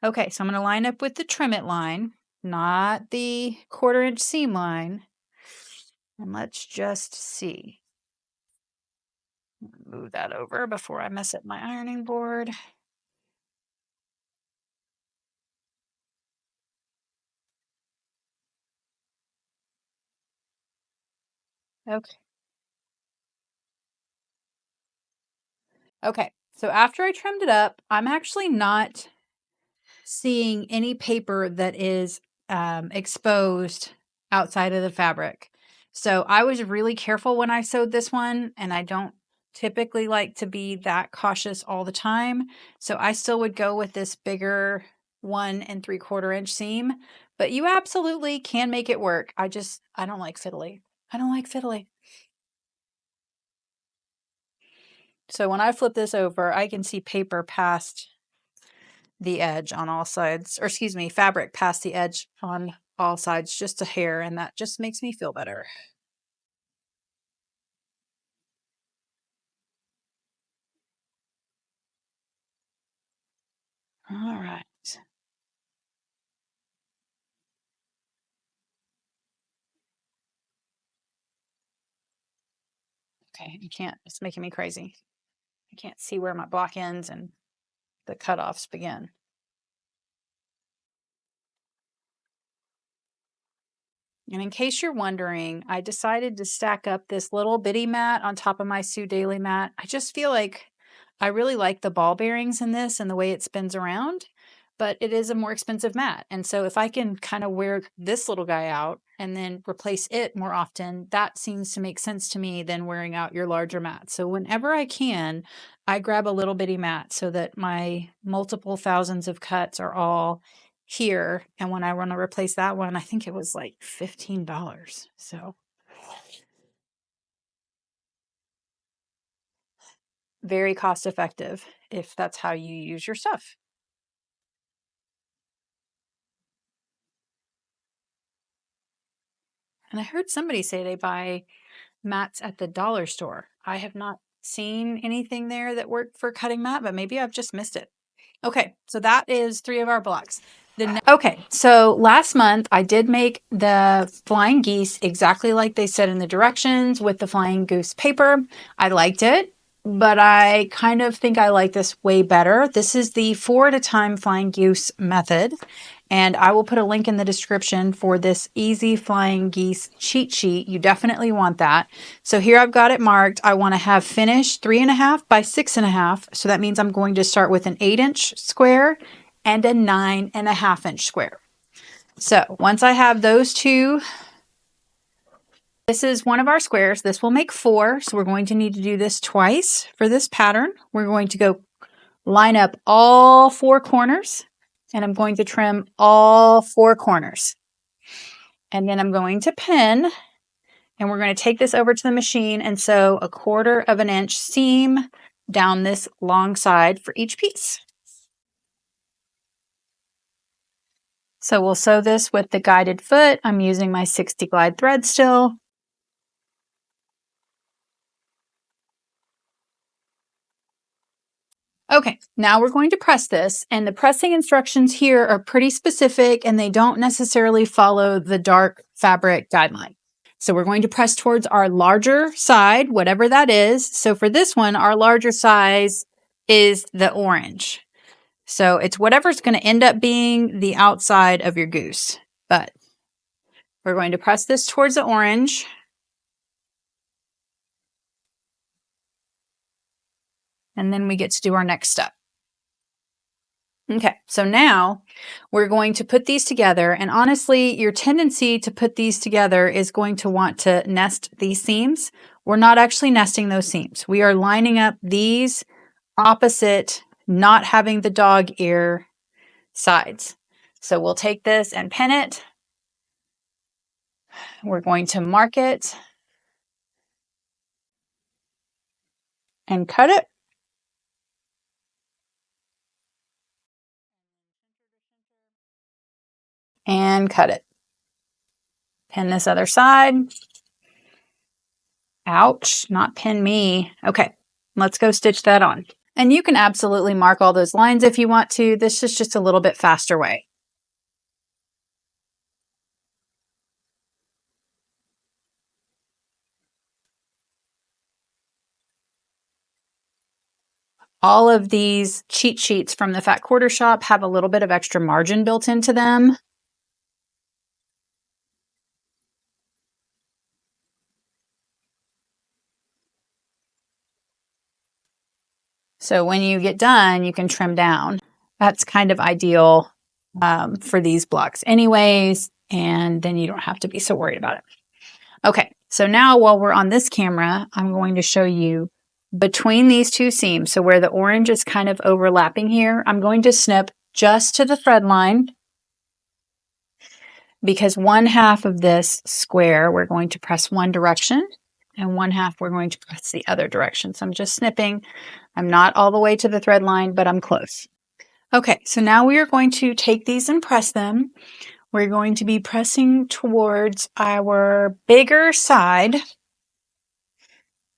Okay, so I'm going to line up with the trim it line, not the 1/4 inch seam line. And let's just see. Move that over before I mess up my ironing board. Okay. Okay, so after I trimmed it up, I'm actually not seeing any paper that is exposed outside of the fabric. So I was really careful when I sewed this one, and I don't typically like to be that cautious all the time. So I still would go with this bigger 1 3/4 inch seam, but you absolutely can make it work. I don't like fiddly. I don't like fiddly. So when I flip this over, I can see paper past the edge on all sides, or excuse me, fabric past the edge on all sides, just a hair, and that just makes me feel better. All right. Okay, it's making me crazy. I can't see where my block ends and the cutoffs begin. And in case you're wondering, I decided to stack up this little bitty mat on top of my Sue Daily mat. I just feel like I really like the ball bearings in this and the way it spins around, but it is a more expensive mat. And so if I can kind of wear this little guy out and then replace it more often, that seems to make sense to me than wearing out your larger mat. So whenever I can, I grab a little bitty mat so that my multiple thousands of cuts are all here. And when I want to replace that one, I think it was like $15. So very cost effective if that's how you use your stuff. And I heard somebody say they buy mats at the dollar store. I have not seen anything there that worked for cutting mat, but maybe I've just missed it. Okay, so that is 3 of our blocks. Okay, so last month I did make the flying geese exactly like they said in the directions with the flying goose paper. I liked it, but I kind of think I like this way better. This is the 4 at a time flying goose method. And I will put a link in the description for this easy flying geese cheat sheet. You definitely want that. So here I've got it marked. I want to have finished 3.5 by 6.5. So that means I'm going to start with an 8-inch square and a 9.5-inch square. So once I have those two, this is one of our squares. This will make 4. So we're going to need to do this twice for this pattern. We're going to go line up all 4 corners. And I'm going to trim all 4 corners. And then I'm going to pin, and we're going to take this over to the machine and sew 1/4 inch seam down this long side for each piece. So we'll sew this with the guided foot. I'm using my 60 glide thread still. Okay, now we're going to press this, and the pressing instructions here are pretty specific and they don't necessarily follow the dark fabric guideline. So we're going to press towards our larger side, whatever that is. So for this one, our larger size is the orange. So it's whatever's going to end up being the outside of your goose. But we're going to press this towards the orange. And then we get to do our next step. Okay, so now we're going to put these together. And honestly, your tendency to put these together is going to want to nest these seams. We're not actually nesting those seams. We are lining up these opposite, not having the dog ear sides. So we'll take this and pin it. We're going to mark it and cut it. And cut it. Pin this other side. Ouch, not pin me. Okay, let's go stitch that on. And you can absolutely mark all those lines if you want to. This is just a little bit faster way. All of these cheat sheets from the Fat Quarter Shop have a little bit of extra margin built into them. So when you get done, you can trim down. That's kind of ideal for these blocks anyways, and then you don't have to be so worried about it. Okay, so now while we're on this camera, I'm going to show you between these two seams. So where the orange is kind of overlapping here, I'm going to snip just to the thread line, because 1/2 of this square, we're going to press one direction, and 1/2 we're going to press the other direction. So I'm just snipping. I'm not all the way to the thread line, but I'm close. Okay, so now we are going to take these and press them. We're going to be pressing towards our bigger side.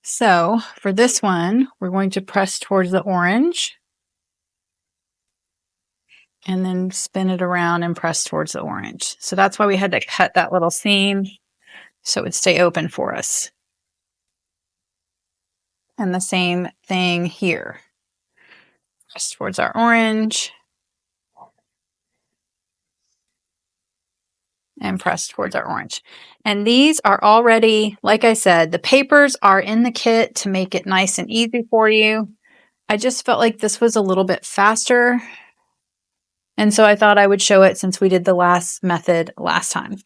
So for this one, we're going to press towards the orange and then spin it around and press towards the orange. So that's why we had to cut that little seam so it would stay open for us. And the same thing here. Press towards our orange and press towards our orange. And these are already, like I said, the papers are in the kit to make it nice and easy for you. I just felt like this was a little bit faster. And so I thought I would show it since we did the last method last time.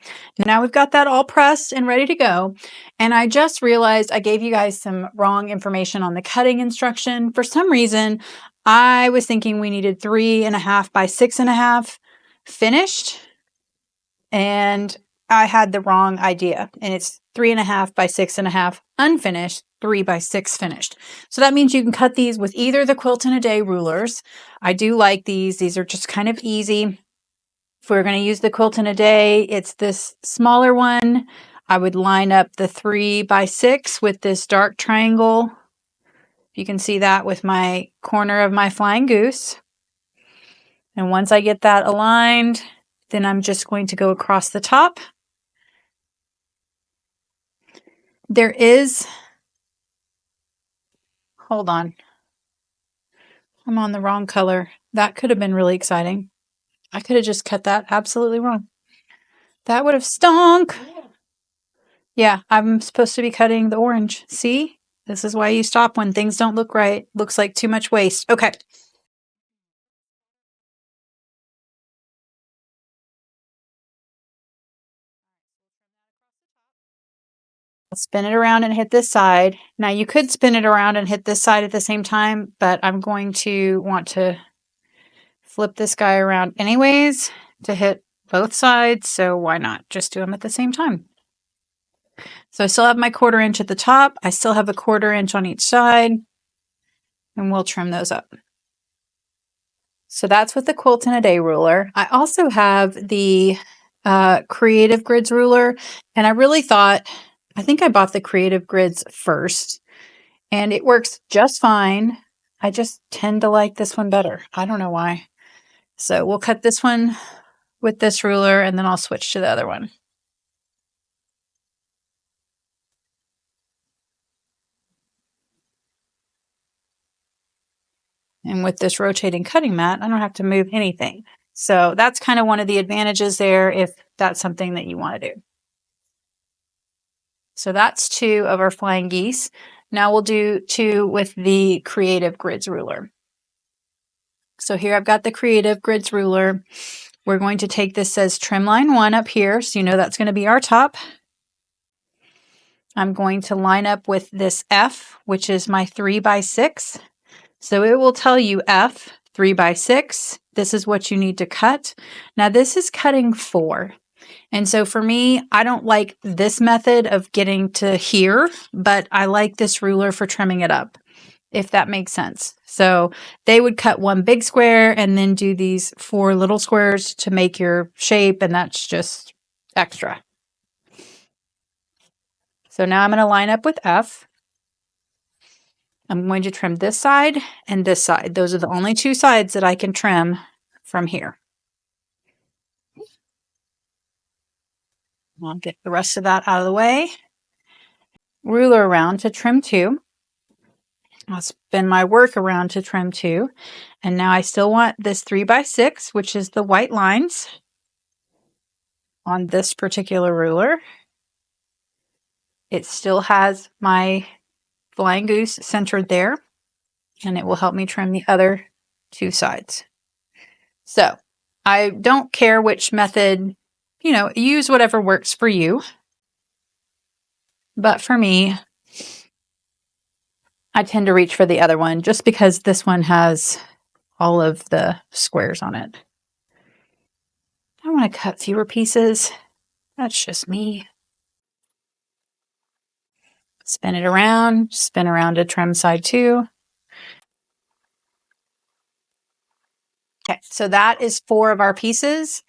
Now we've got that all pressed and ready to go. And I just realized I gave you guys some wrong information on the cutting instruction. For some reason, I was thinking we needed 3.5 by 6.5 finished. And I had the wrong idea. And it's 3.5 by 6.5 unfinished, 3 by 6 finished. So that means you can cut these with either the Quilt in a Day rulers. I do like these. These are just kind of easy. If we're going to use the Quilt in a Day, it's this smaller one. I would line up the 3 by 6 with this dark triangle. You can see that with my corner of my flying goose. And once I get that aligned, then I'm just going to go across the top. There is, hold on, I'm on the wrong color. That could have been really exciting. I could have just cut that absolutely wrong. That would have stunk. Yeah, I'm supposed to be cutting the orange. See? This is why you stop when things don't look right. Looks like too much waste. Okay. Spin it around and hit this side. Now you could spin it around and hit this side at the same time, but I'm going to want to flip this guy around anyways to hit both sides. So why not just do them at the same time? So I still have my 1/4 inch at the top. I still have a 1/4 inch on each side, and we'll trim those up. So that's with the Quilt in a Day ruler. I also have the Creative Grids ruler, and I really thought, I think I bought the Creative Grids first, and it works just fine. I just tend to like this one better. I don't know why. So we'll cut this one with this ruler, and then I'll switch to the other one. And with this rotating cutting mat, I don't have to move anything. So that's kind of one of the advantages there if that's something that you want to do. So that's 2 of our flying geese. Now we'll do 2 with the Creative Grids ruler. So here I've got the Creative Grids ruler. We're going to take this, says trim line 1 up here, so you know that's going to be our top. I'm going to line up with this F, which is my 3x6. So it will tell you F, 3x6. This is what you need to cut. Now this is cutting 4. And so for me, I don't like this method of getting to here, but I like this ruler for trimming it up, if that makes sense. So they would cut 1 big square and then do these 4 little squares to make your shape, and that's just extra. So now I'm going to line up with F. I'm going to trim this side and this side. Those are the only 2 sides that I can trim from here. I'll get the rest of that out of the way. Ruler around to trim 2. I'll spin my work around to trim 2. And now I still want this 3x6, which is the white lines on this particular ruler. It still has my flying goose centered there, and it will help me trim the other 2 sides. So I don't care which method, use whatever works for you. But for me, I tend to reach for the other one just because this one has all of the squares on it. I want to cut fewer pieces. That's just me. Spin it around, spin around to trim side 2. Okay, so that is 4 of our pieces.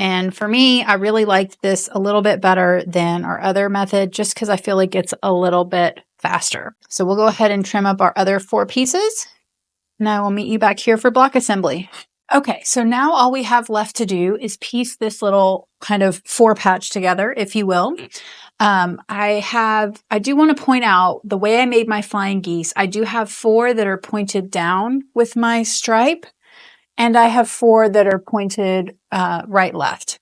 And for me, I really liked this a little bit better than our other method just because I feel like it's a little bit faster. So we'll go ahead and trim up our other 4 pieces. And I will meet you back here for block assembly. Okay, so now all we have left to do is piece this little kind of 4 patch together, if you will. I do want to point out the way I made my flying geese. I do have 4 that are pointed down with my stripe, and I have 4 that are pointed right, left.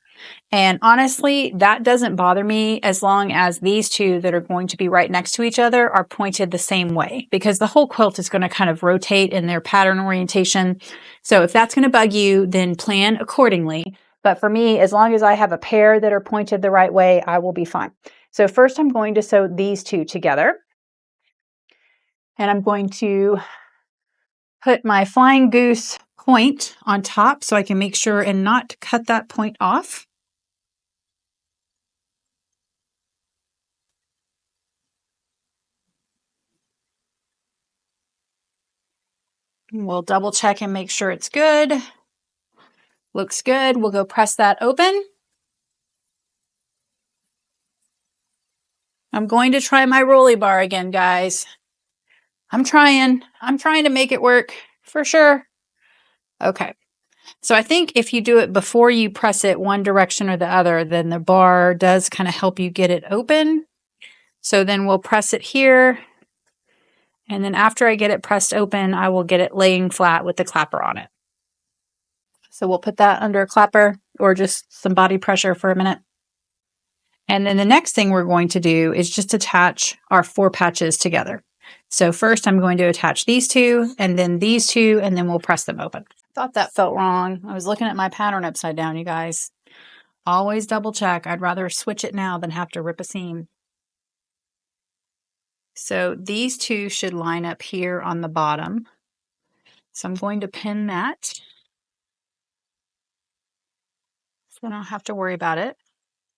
And honestly, that doesn't bother me as long as these 2 that are going to be right next to each other are pointed the same way, because the whole quilt is going to kind of rotate in their pattern orientation. So if that's going to bug you, then plan accordingly. But for me, as long as I have a pair that are pointed the right way, I will be fine. So first I'm going to sew these 2 together. And I'm going to put my flying goose point on top so I can make sure and not cut that point off. We'll double check and make sure it's good. Looks good. We'll go press that open. I'm going to try my rolly bar again, guys. I'm trying to make it work for sure. Okay. So I think if you do it before you press it one direction or the other, then the bar does kind of help you get it open. So then we'll press it here. And then after I get it pressed open, I will get it laying flat with the clapper on it. So we'll put that under a clapper or just some body pressure for a minute. And then the next thing we're going to do is just attach our 4 patches together. So first I'm going to attach these 2 and then these 2, and then we'll press them open. Thought that felt wrong. I was looking at my pattern upside down, you guys. Always double check. I'd rather switch it now than have to rip a seam. So these 2 should line up here on the bottom. So I'm going to pin that so I don't have to worry about it.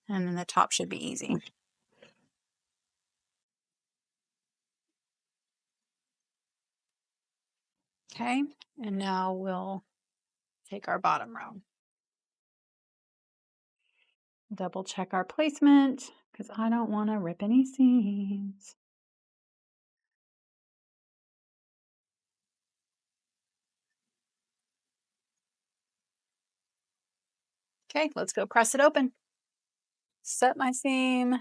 And then the top should be easy. Okay, and now we'll take our bottom row. Double check our placement because I don't want to rip any seams. Okay, let's go press it open. Set my seam.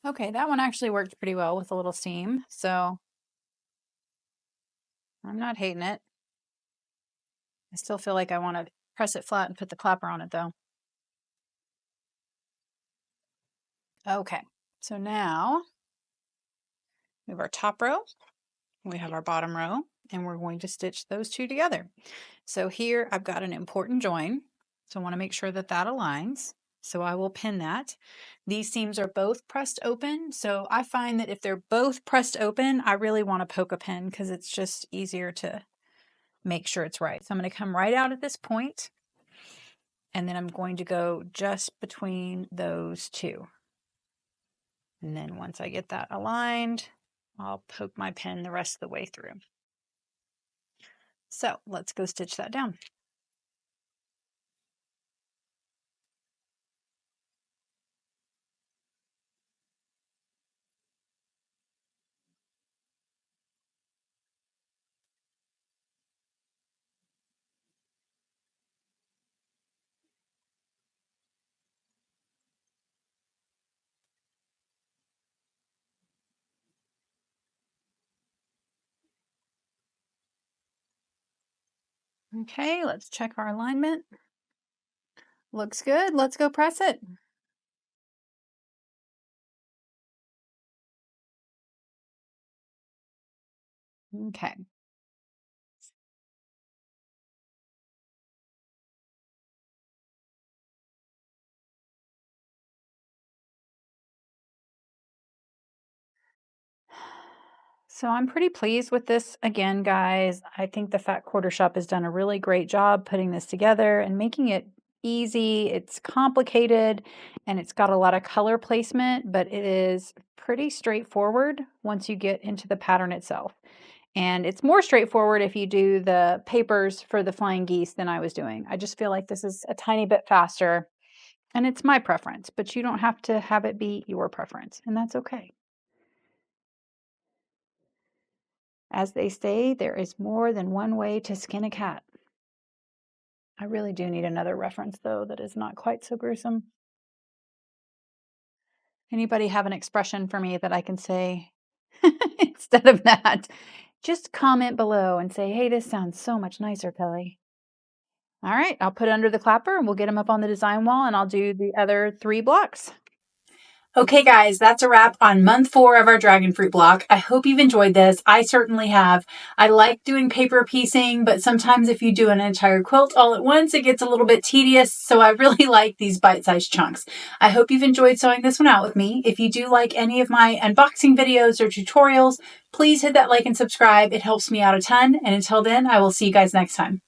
Okay, that one actually worked pretty well with a little seam, so I'm not hating it. I still feel like I want to press it flat and put the clapper on it though. Okay, so now we have our top row, we have our bottom row, and we're going to stitch those two together. So here I've got an important join, so I want to make sure that that aligns. So I will pin that. These seams are both pressed open, so I find that if they're both pressed open, I really want to poke a pin because it's just easier to make sure it's right. So I'm going to come right out at this point, and then I'm going to go just between those two. And then once I get that aligned, I'll poke my pin the rest of the way through. So let's go stitch that down. Okay, let's check our alignment. Looks good. Let's go press it. Okay. So I'm pretty pleased with this again, guys. I think the Fat Quarter Shop has done a really great job putting this together and making it easy. It's complicated and it's got a lot of color placement, but it is pretty straightforward once you get into the pattern itself. And it's more straightforward if you do the papers for the flying geese than I was doing. I just feel like this is a tiny bit faster and it's my preference, but you don't have to have it be your preference, and that's okay. As they say, there is more than one way to skin a cat. I really do need another reference, though, that is not quite so gruesome. Anybody have an expression for me that I can say instead of that? Just comment below and say, hey, this sounds so much nicer, Kelly. All right, I'll put it under the clapper and we'll get them up on the design wall and I'll do the other 3 blocks. Okay, guys, that's a wrap on month 4 of our dragon fruit block. I hope you've enjoyed this. I certainly have. I like doing paper piecing, but sometimes if you do an entire quilt all at once, it gets a little bit tedious. So I really like these bite-sized chunks. I hope you've enjoyed sewing this one out with me. If you do like any of my unboxing videos or tutorials, please hit that like and subscribe. It helps me out a ton. And until then, I will see you guys next time.